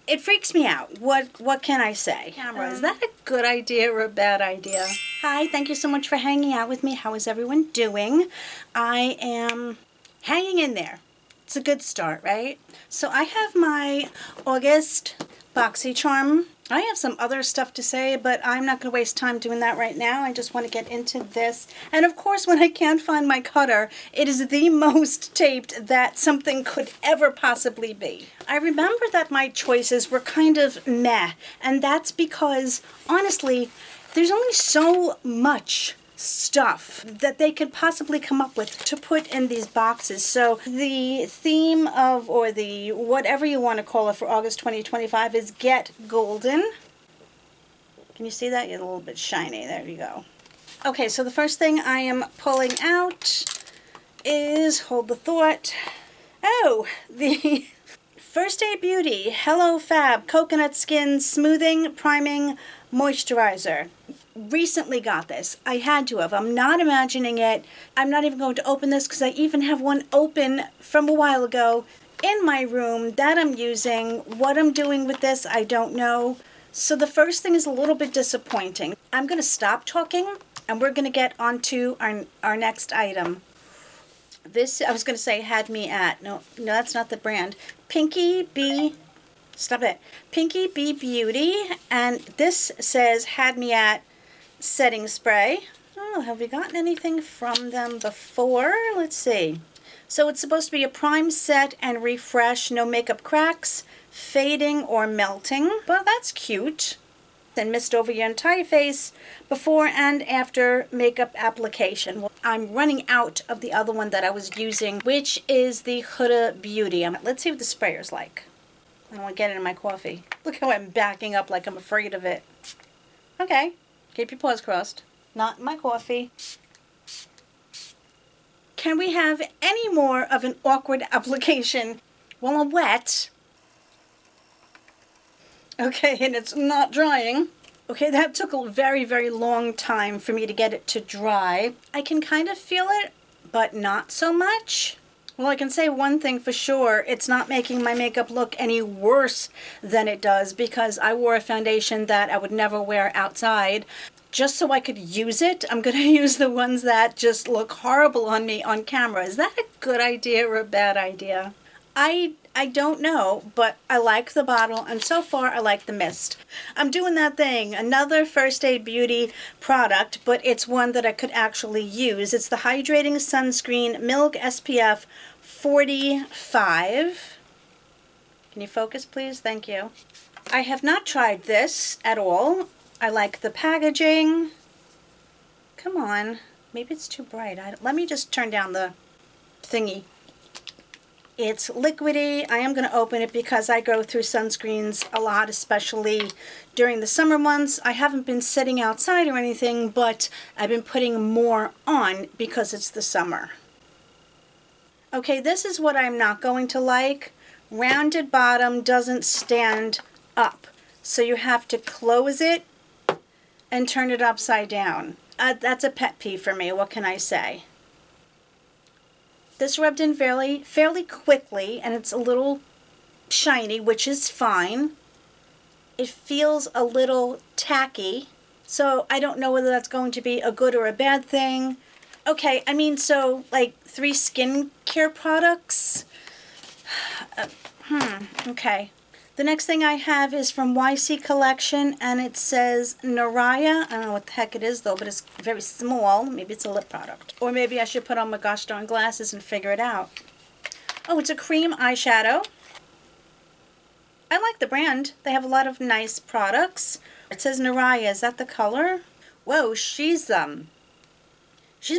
It freaks me out. What can I say? Camera, is that a good idea or a bad idea? Hi, thank you so much for hanging out with me. How is everyone doing? I am hanging in there. It's a good start, right? So I have my August Boxy Charm. I have some other stuff to say, but I'm not going to waste time doing that right now. I just want to get into this. And of course, when I can't find my cutter, it is the most taped that something could ever possibly be. I remember that my choices were kind of meh, and that's because, honestly, there's only so much stuff that they could possibly come up with to put in these boxes. So the theme of, or the whatever you want to call it for August 2025 is Get Golden. Can you see that? You're a little bit shiny. There you go. Okay, so the first thing I am pulling out is, hold the thought, oh, the First Aid Beauty Hello Fab Coconut Skin Smoothing Priming Moisturizer. Recently got this. I had to have. I'm not imagining it. I'm not even going to open this because I even have one open from a while ago in my room that I'm using. What I'm doing with this, I don't know. So the first thing is a little bit disappointing. I'm going to stop talking and we're going to get onto our next item. This, I was going to say, had me at. No, that's not the brand. Pinky Bee. Stop it. Pinky Bee Beauty. And this says, had me at setting spray. Oh, have we gotten anything from them before? Let's see. So it's supposed to be a prime, set, and refresh. No makeup cracks, fading, or melting. Well, that's cute. Then mist over your entire face before and after makeup application. Well, I'm running out of the other one that I was using, which is the Huda Beauty. Let's see what the sprayer's like. I don't want to get it in my coffee. Look how I'm backing up like I'm afraid of it. Okay. Keep your paws crossed. Not in my coffee. Can we have any more of an awkward application while I'm wet? Okay, and it's not drying. Okay, that took a very, very long time for me to get it to dry. I can kind of feel it, but not so much. Well, I can say one thing for sure. It's not making my makeup look any worse than it does because I wore a foundation that I would never wear outside. Just so I could use it, I'm going to use the ones that just look horrible on me on camera. Is that a good idea or a bad idea? I don't know, but I like the bottle, and so far I like the mist. I'm doing that thing, another First Aid Beauty product, but it's one that I could actually use. It's the Hydrating Sunscreen Milk SPF 45. Can you focus, please? Thank you. I have not tried this at all. I like the packaging. Come on. Maybe it's too bright. Let me just turn down the thingy. It's liquidy. I am going to open it because I go through sunscreens a lot, especially during the summer months. I haven't been sitting outside or anything, but I've been putting more on because it's the summer. Okay, this is what I'm not going to like. Rounded bottom doesn't stand up. So you have to close it and turn it upside down. That's a pet peeve for me. What can I say? This rubbed in fairly quickly, and it's a little shiny, which is fine. It feels a little tacky, so I don't know whether that's going to be a good or a bad thing. Okay, I mean, so like 3 skincare products. Okay. The next thing I have is from YC Collection, and it says Naraya. I don't know what the heck it is, though, but it's very small. Maybe it's a lip product. Or maybe I should put on my gosh darn glasses and figure it out. Oh, it's a cream eyeshadow. I like the brand. They have a lot of nice products. It says Naraya. Is that the color? Whoa, she's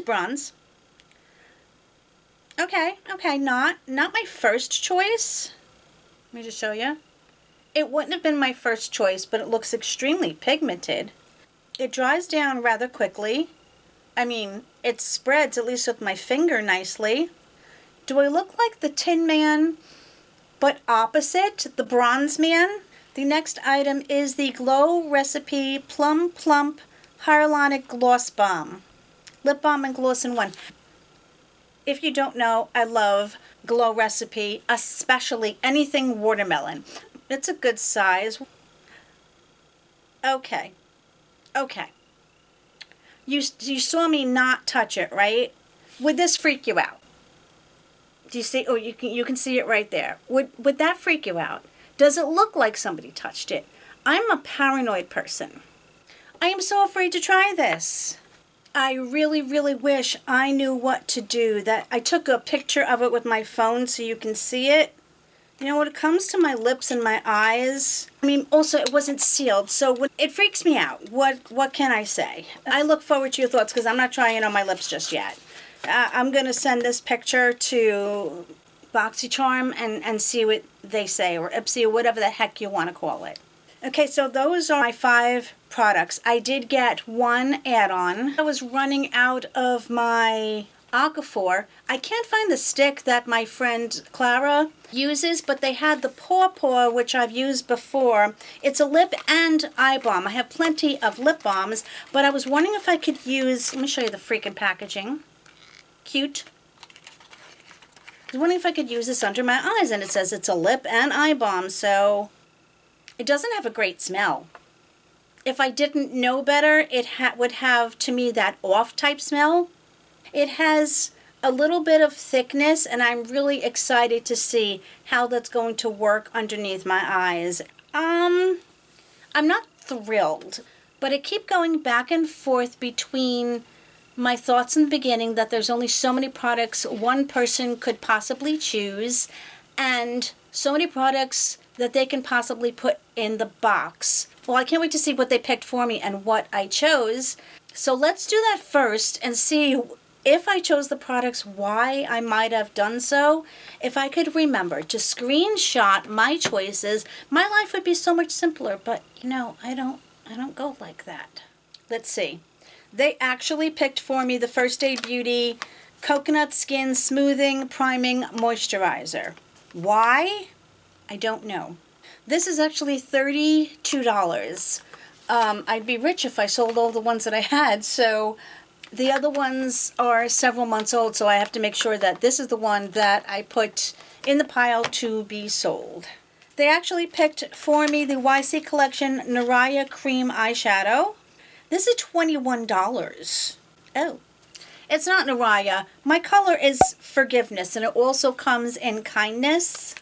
bronze. Okay, not my first choice. Let me just show you. It wouldn't have been my first choice, but it looks extremely pigmented. It dries down rather quickly. I mean, it spreads, at least with my finger, nicely. Do I look like the Tin Man, but opposite, the Bronze Man? The next item is the Glow Recipe Plum Plump Hyaluronic Gloss Balm. Lip balm and gloss in one. If you don't know, I love Glow Recipe, especially anything watermelon. It's a good size. Okay. Okay. You saw me not touch it, right? Would this freak you out? Do you see? Oh, you can see it right there. Would that freak you out? Does it look like somebody touched it? I'm a paranoid person. I am so afraid to try this. I really, really wish I knew what to do. That I took a picture of it with my phone so you can see it. You know, when it comes to my lips and my eyes, I mean, also it wasn't sealed, so it freaks me out. What can I say? I look forward to your thoughts because I'm not trying it on my lips just yet. I'm going to send this picture to Boxycharm and see what they say, or Ipsy, or whatever the heck you want to call it. Okay, so those are my 5 products. I did get one add-on. I was running out of my Aquaphor. I can't find the stick that my friend Clara uses, but they had the Paw, which I've used before. It's a lip and eye balm. I have plenty of lip balms, but I was wondering if I could use, let me show you the freaking packaging. Cute. I was wondering if I could use this under my eyes, and it says it's a lip and eye balm, so it doesn't have a great smell. If I didn't know better, it would have, to me, that off type smell. It has a little bit of thickness, and I'm really excited to see how that's going to work underneath my eyes. I'm not thrilled, but I keep going back and forth between my thoughts in the beginning that there's only so many products one person could possibly choose, and so many products that they can possibly put in the box. Well, I can't wait to see what they picked for me and what I chose. So let's do that first and see if I chose the products, why I might have done so. If I could remember to screenshot my choices, my life would be so much simpler. But you know, I don't go like that. Let's see. They actually picked for me the First Aid Beauty Coconut Skin Smoothing Priming Moisturizer. Why? I don't know. This is actually $32. I'd be rich if I sold all the ones that I had, so the other ones are several months old, so I have to make sure that this is the one that I put in the pile to be sold. They actually picked for me the YC Collection Naraya Cream Eyeshadow. This is $21. Oh. It's not Naraya. My color is Forgiveness, and it also comes in Kindness.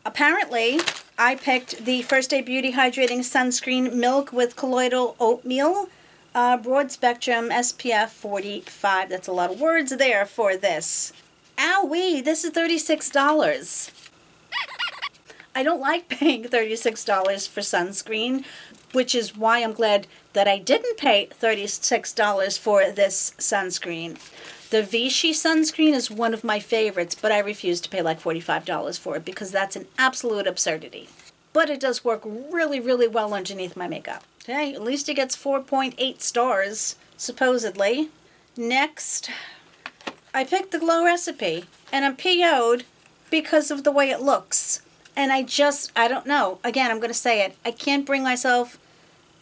Apparently, I picked the First Aid Beauty Hydrating Sunscreen Milk with Colloidal Oatmeal, Broad Spectrum SPF 45. That's a lot of words there for this. Owie, this is $36. I don't like paying $36 for sunscreen, which is why I'm glad that I didn't pay $36 for this sunscreen. The Vichy sunscreen is one of my favorites, but I refuse to pay like $45 for it because that's an absolute absurdity. But it does work really, really well underneath my makeup. Okay, at least it gets 4.8 stars, supposedly. Next, I picked the Glow Recipe, and I'm PO'd because of the way it looks. And I don't know. Again, I'm going to say it. I can't bring myself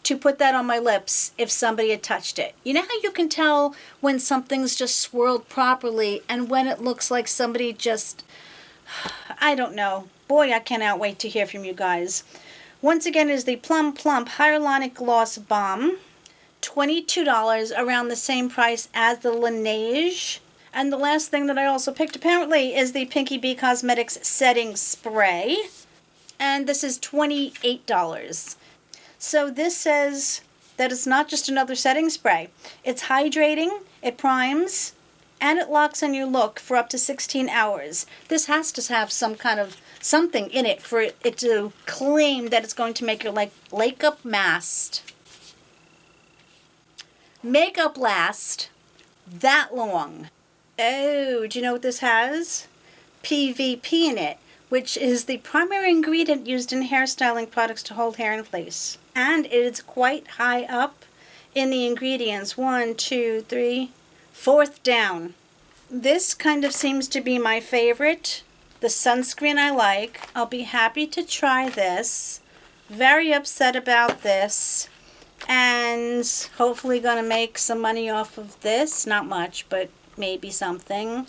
to put that on my lips if somebody had touched it. You know how you can tell when something's just swirled properly and when it looks like somebody just, I don't know. Boy, I cannot wait to hear from you guys. Once again is the Plum Plump Hyaluronic Gloss Balm. $22, around the same price as the Laneige. And the last thing that I also picked apparently is the Pinky Bee Cosmetics Setting Spray. And this is $28. So this says that it's not just another setting spray. It's hydrating, it primes, and it locks on your look for up to 16 hours. This has to have some kind of something in it for it to claim that it's going to make your makeup last that long. Oh, do you know what this has? PVP in it, which is the primary ingredient used in hairstyling products to hold hair in place. And it is quite high up in the ingredients. 1, 2, 3, fourth down. This kind of seems to be my favorite. The sunscreen I like. I'll be happy to try this. Very upset about this. And hopefully gonna make some money off of this. Not much, but maybe something.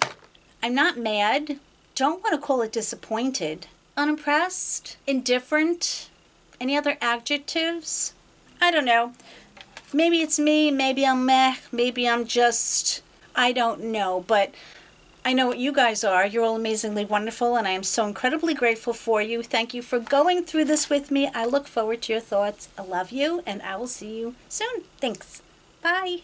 I'm not mad. Don't want to call it disappointed. unimpressed, indifferent, any other adjectives? I don't know. Maybe it's me, maybe I'm meh, maybe I'm just, I don't know, but I know what you guys are. You're all amazingly wonderful, and I am so incredibly grateful for you. Thank you for going through this with me. I look forward to your thoughts. I love you, and I will see you soon. Thanks. Bye.